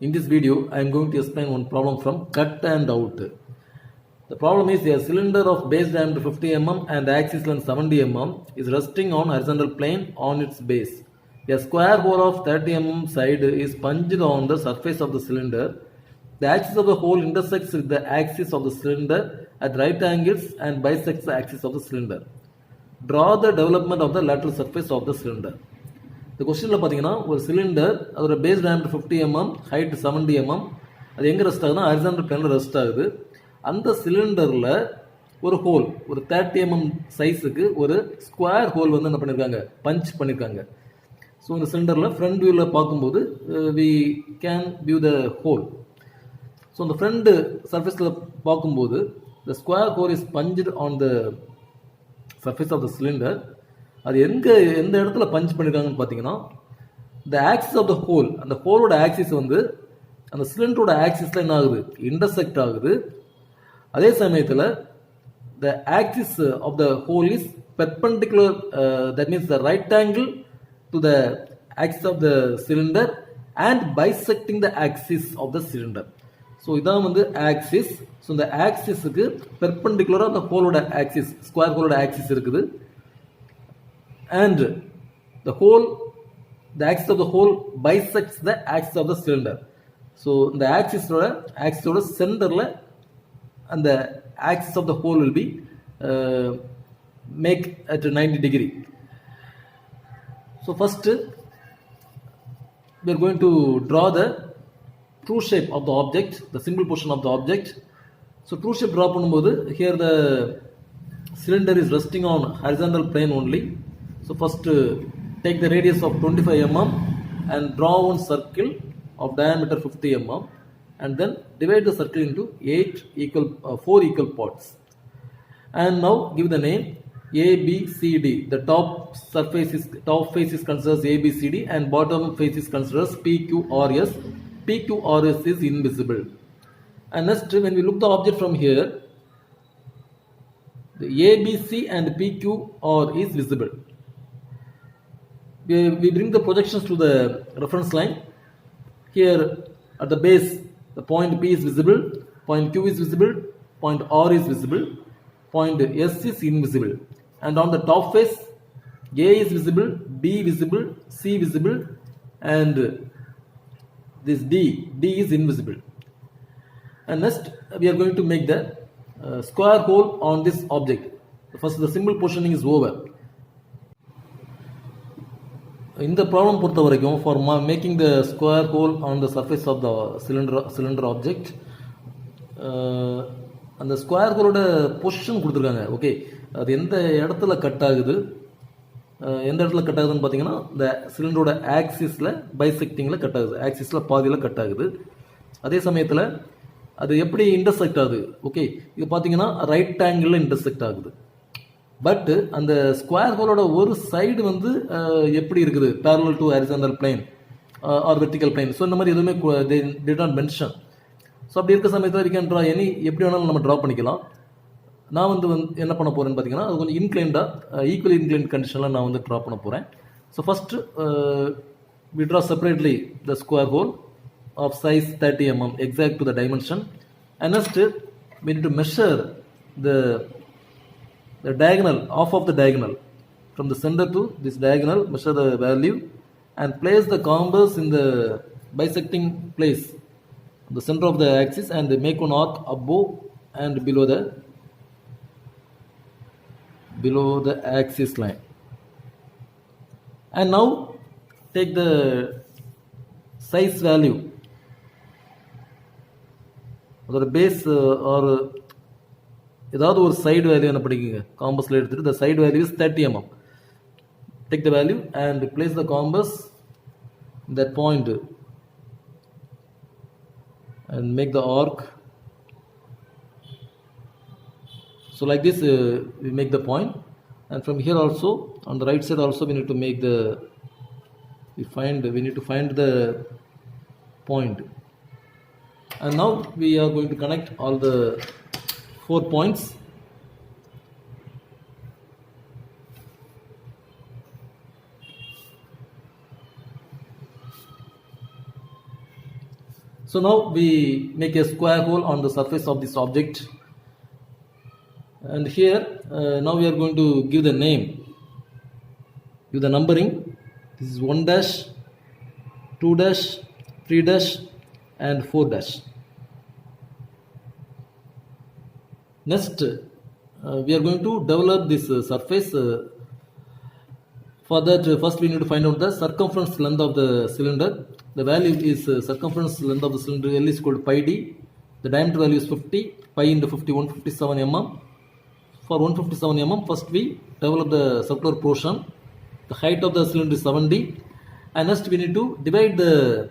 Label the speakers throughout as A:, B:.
A: In this video, I am going to explain one problem from cut and out. The problem is a cylinder of base diameter 50 mm and axis length 70 mm is resting on horizontal plane on its base. A square hole of 30 mm side is punched on the surface of the cylinder. The axis of the hole intersects with the axis of the cylinder at right angles and bisects the axis of the cylinder. Draw the development of the lateral surface of the cylinder. இந்த கொஸ்டினில் பார்த்தீங்கன்னா ஒரு cylinder அதோட base diameter 50 mm height 70 mm அது எங்கே rest ஆகுதுன்னா horizontal பிளேனில் rest ஆகுது. அந்த சிலிண்டரில் ஒரு ஹோல் ஒரு 30 mm சைஸுக்கு ஒரு ஸ்கொயர் ஹோல் வந்து என்ன பண்ணியிருக்காங்க, பஞ்ச் பண்ணியிருக்காங்க. ஸோ இந்த சிலிண்டரில் ஃப்ரண்ட் வியூவில் பார்க்கும்போது we can view the hole. So இந்த ஃப்ரண்ட் சர்ஃபேஸில் பார்க்கும்போது the square hole is punched on the surface of the cylinder. அது எந்த இடத்துல பஞ்ச் பண்ணியிருக்காங்கன்னு பார்த்தீங்கன்னா the axis of the hole, அந்த ஹோலோட ஆக்சிஸ் வந்து அந்த சிலிண்டரோட ஆக்சிஸில் என்ன ஆகுது, இன்டர்செக்ட் ஆகுது. அதே சமயத்தில் the axis of the hole is perpendicular, that means the right angle to the axis of the cylinder and bisecting the axis of the cylinder. So இதான் வந்து ஆக்சிஸ். ஸோ இந்த ஆக்சிஸுக்கு பெர்பெண்டிகுலராக அந்த ஹோலோட ஆக்சிஸ், ஸ்கொயர் ஹோலோட ஆக்சிஸ் இருக்குது. And the axis of the hole bisects the axis of the cylinder. So the axis oda center la and the axis of the hole will be make at 90 degree. So first we are going to draw the true shape of the object, the simple portion of the object. So true shape draw பண்ணும்போது here the cylinder is resting on horizontal plane only. So first take the radius of 25 mm and draw one circle of diameter 50 mm and then divide the circle into 4 equal parts. And now give the name A, B, C, D. The top face is considered A, B, C, D and bottom face is considered P, Q, R, S. P, Q, R, S is invisible. And next when we look the object from here, the A, B, C and P, Q, R is visible. We bring the projections to the reference line. Here at the base, the point P is visible, point Q is visible, point R is visible, point S is invisible. And on the top face, A is visible, B visible, C visible, and this D is invisible. And next, we are going to make the square hole on this object. First, the simple portioning is over. இந்த problem பொறுத்த வரைக்கும் for making the square hole on the surface of the cylinder object, அந்த ஸ்கொயர் ஹோலோட position கொடுத்துருக்காங்க. Okay, அது எந்த இடத்துல கட் ஆகுது, எந்த இடத்துல கட் ஆகுதுன்னு பார்த்தீங்கன்னா இந்த சிலிண்டரோட ஆக்சிஸில் பைசெக்டிங்கில் கட் ஆகுது, ஆக்சிஸில் பாதியில் கட் ஆகுது. அதே சமயத்தில் அது எப்படி இன்டர்செக்ட் ஆகுது, ஓகே இது பார்த்தீங்கன்னா ரைட் ஆங்கிளில் இன்டர்செக்ட் ஆகுது. பட் அந்த ஸ்கொயர் ஹோலோட ஒரு சைடு வந்து எப்படி இருக்குது, parallel to horizontal plane or vertical plane. So இந்த மாதிரி எதுவுமே did not mention. ஸோ அப்படி இருக்க சமயத்தில் we can draw any, எப்படி வேணாலும் நம்ம ட்ரா பண்ணிக்கலாம். நான் வந்து என்ன பண்ண போகிறேன்னு பார்த்தீங்கன்னா அது கொஞ்சம் இன்க்ளைண்டாக ஈக்குவல் இன்க்ளைண்ட் கண்டிஷனில் நான் வந்து ட்ரா பண்ண போகிறேன். So first we draw separately the square hole of size 30 mm exact to the dimension. And next we need to measure the diagonal, half of the diagonal from the center to this diagonal, measure the value and place the compass in the bisecting place, the center of the axis, and make one arc above and below the axis line. And now take the size value, or base or ஏதாவது ஒரு side value என்ன படிக்குங்க, காம்பஸில் எடுத்துகிட்டு the side value is 30 mm. Take the value and place the compass in that point and make the arc. So like this we make the point, and from here also on the right side also we need to make we need to find the point. And now we are going to connect all the 4 points. So now we make a square hole on the surface of this object, and here now we are going to give the name, give the numbering. This is 1 dash, 2 dash, 3 dash and 4 dash. Next we are going to develop this surface. For that, first we need to find out the circumference length of the cylinder. The value is circumference length of the cylinder L is equal to pi d. The diameter value is 50, pi into 50, 157 mm. For 157 mm, first we develop the circular portion. The height of the cylinder is 70, and next we need to divide the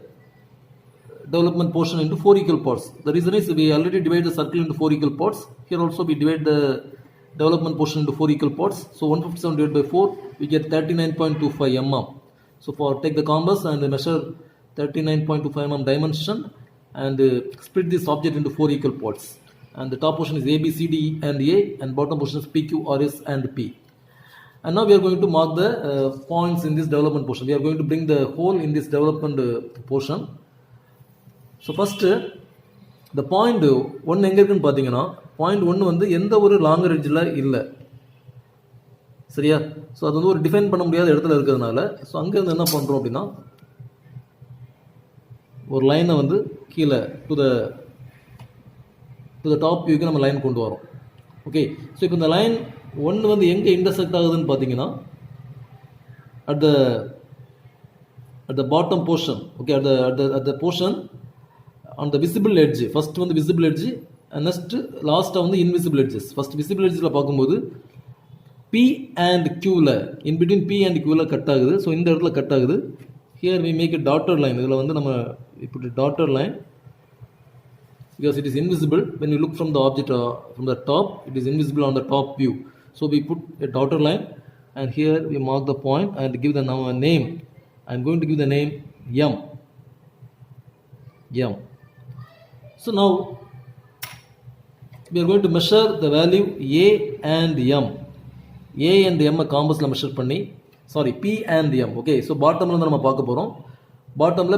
A: development portion into 4 equal parts. The reason is we already divide the circle into 4 equal parts. Here also we divide the development portion into 4 equal parts. So 157 divided by 4, we get 39.25 mm. So for take the compass and measure 39.25 mm dimension and split this object into 4 equal parts. And the top portion is A, B, C, D, and A, and bottom portion is P, Q, R, S, and P. And now we are going to mark the points in this development portion. We are going to bring the hole in this development portion. So first, the point 1 எங்க இருக்குன்னு பார்த்தீங்கன்னா, point 1 வந்து எந்த ஒரு long எட்ஜில் இல்லை, சரியா? So அது வந்து ஒரு டிஃபைன் பண்ண முடியாத இடத்துல இருக்கிறதுனால, ஸோ அங்கேருந்து என்ன பண்ணுறோம் அப்படின்னா, ஒரு லைனை வந்து கீழே டு த டாப் வியூக்கு நம்ம லைன் கொண்டு வரோம். ஓகே, ஸோ இப்போ இந்த லைன் 1 வந்து எங்கே இன்டர்செக்ட் ஆகுதுன்னு பார்த்தீங்கன்னா, at the bottom portion, okay, at the portion on the visible edge. First வந்து visible edge, and next last வந்து invisible edges. First visible edgeல பார்க்கும்போது P and Q ல, in between P and Q ல cut ஆகுது. So இந்த இடத்துல cut ஆகுது. Here we make a dotted line. இதில் வந்து நம்ம இப்படி dotted line, because it is invisible when you look from the object from the top, it is invisible on the top view. So we put a dotted line, and here we mark the point and give the name. I am going to give the name M. So now we are going to measure the value A and M. A and M compassல measure பண்ணி, sorry, P and M. Okay, so bottomல நம்ம பார்க்க போறோம். bottomல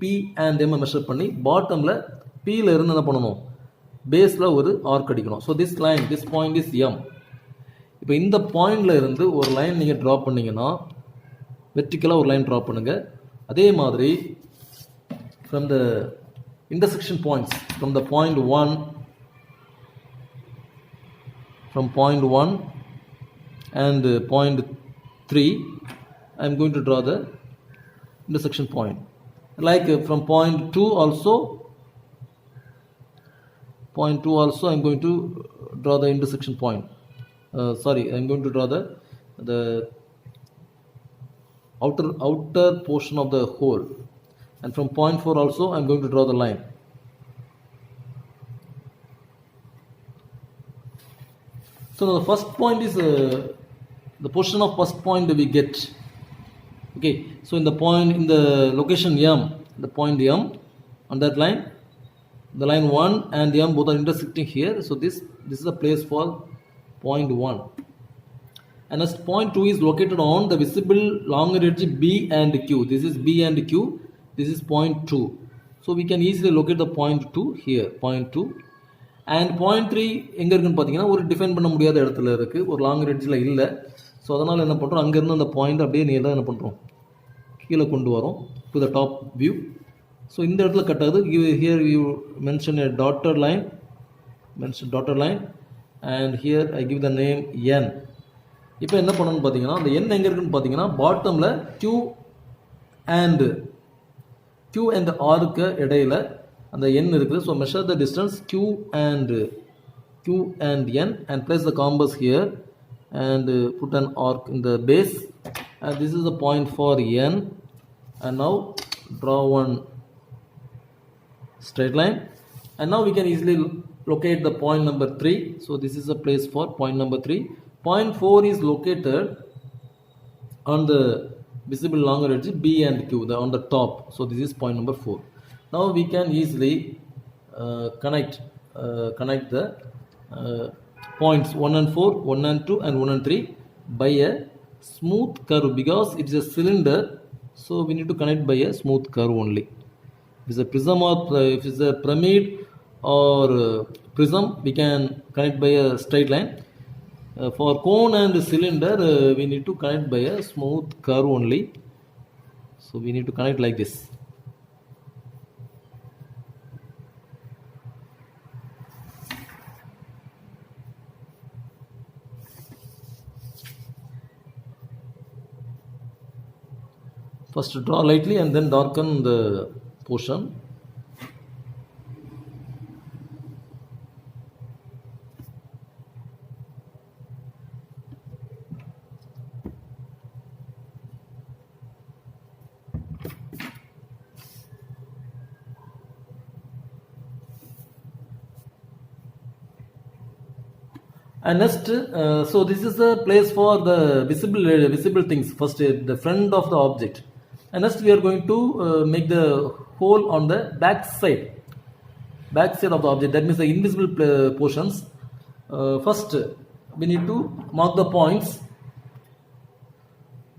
A: P and M measure பண்ணி, bottomல P ல இருந்து என்ன பண்ணணும், பேஸ்ல ஒரு ஆர்க் அடிக்கணும். So this line, this point is M. இப்போ இந்த பாயிண்ட்ல இருந்து ஒரு லைன் நீங்க டிரா பண்ணீங்கன்னா, வெர்டிக்கலா ஒரு லைன் டிரா பண்ணுங்க. அதே மாதிரி from the intersection points, from the point 1 and point 3, I am going to draw the intersection point. Like from point 2 also I am going to draw the intersection point. I am going to draw the outer portion of the hole. And from point 4 also I am going to draw the line. So the first point is the position of first point we get. Okay, so in the location M, the point M, on that line, the line 1 and M both are intersecting here. So this is a place for point 1. And as point 2 is located on the visible longer edge B and Q. This is B and Q. This is point 2. So we can easily locate the point 2 here, point 2. And point 3 எங்கே இருக்குன்னு பார்த்தீங்கன்னா, ஒரு define பண்ண முடியாத இடத்துல இருக்குது, ஒரு long எட்ஜில் இல்லை. ஸோ அதனால் என்ன பண்ணுறோம், அங்கேருந்து அந்த பாயிண்ட் அப்படியே நேராக என்ன பண்ணுறோம், கீழே கொண்டு வரோம் to the top view. So இந்த இடத்துல கட் ஆகுது. Here you mention a dotted line, and here I give the name N. இப்போ என்ன பண்ணணும்னு பார்த்தீங்கன்னா, அந்த N எங்கே இருக்குன்னு பார்த்தீங்கன்னா, பாட்டமில் Q and Rக்கு இடையில அந்த N இருக்குது. So measure the distance Q and N and place the compass here and put an arc in the base, and this is the point for N. And now draw one straight line, and now we can easily locate the point number 3. So this is a place for point number 3. Point 4 is located on the visible longer edge B and Q, on the top. So this is point number 4. Now we can easily connect the points 1 and 4, 1 and 2 and 1 and 3 by a smooth curve, because it is a cylinder, so we need to connect by a smooth curve only. If it's a prism or if it's a pyramid or prism, we can connect by a straight line. For cone and cylinder, we need to connect by a smooth curve only. So we need to connect like this. First draw lightly and then darken the portion. And next, so this is the place for the visible things. First, the front of the object. And next, we are going to make the hole on the back side of the object. That means the invisible portions. First, we need to mark the points.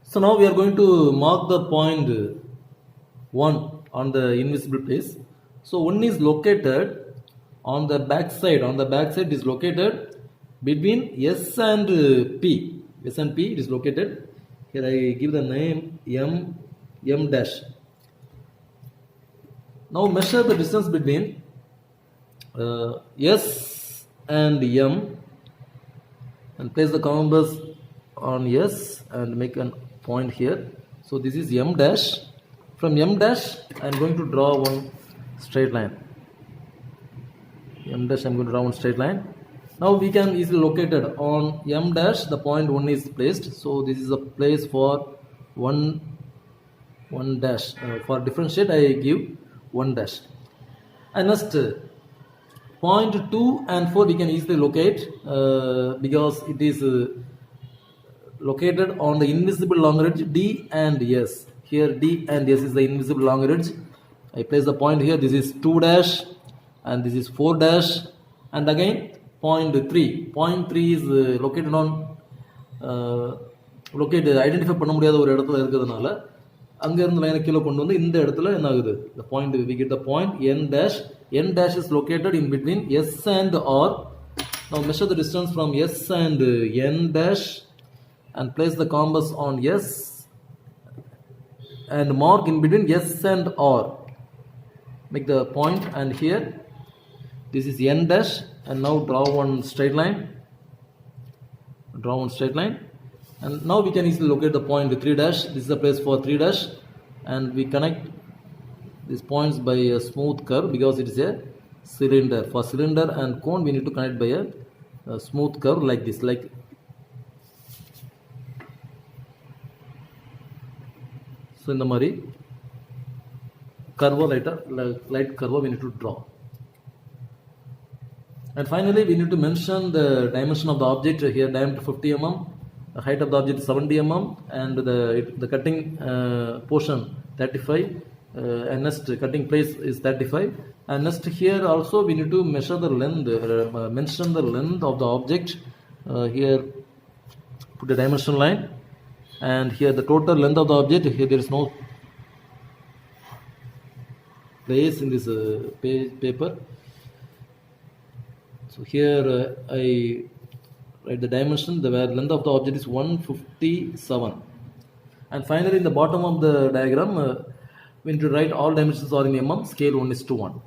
A: So now we are going to mark the point 1 on the invisible place. So 1 is located on the back side. On the back side is located between S and P. S and P it is located. Here I give the name M dash. Now measure the distance between S and M and place the compass on S and make a point here. So this is M dash. From M dash I am going to draw one straight line. M dash I am going to draw one straight line. Now we can easily locate it on M dash. The point 1 is placed. So this is a place for one dash. For differentiate I give 1 dash. And next point 2 and 4 we can easily locate because it is located on the invisible long ridge D and S. Here D and S is the invisible long ridge. I place the point here. This is 2 dash and this is 4 dash, and again point 3. Point 3 is located on identify பண்ண முடியாத ஒரு இடத்துல இருக்கிறதுனால அங்க இருந்து லைனை கீழே கொண்டு வந்து இந்த இடத்துல என்ன ஆகுது, the point we get the point N dash. N dash is located in between S and R. Now measure the distance from S and N dash and place the compass on S and mark in between S and R. Make the point, and here this is N dash, and now draw one straight line. And now we can easily locate the point 3 dash. This is the place for 3 dash, and we connect these points by a smooth curve because it is a cylinder. For cylinder and cone we need to connect by a smooth curve like this, like so. In the mari curve light curve we need to draw. And finally we need to mention the dimension of the object. Here diameter 50 mm, the height of the object is 70 mm, and the cutting portion 35, and next cutting place is 35. And next here also we need to measure the length, mention the length of the object. Here put a dimension line, and here the total length of the object. Here there is no place in this paper. So here I write the dimension. The length of the object is 157. And finally in the bottom of the diagram we need to write all dimensions are in mm. Scale 1:1.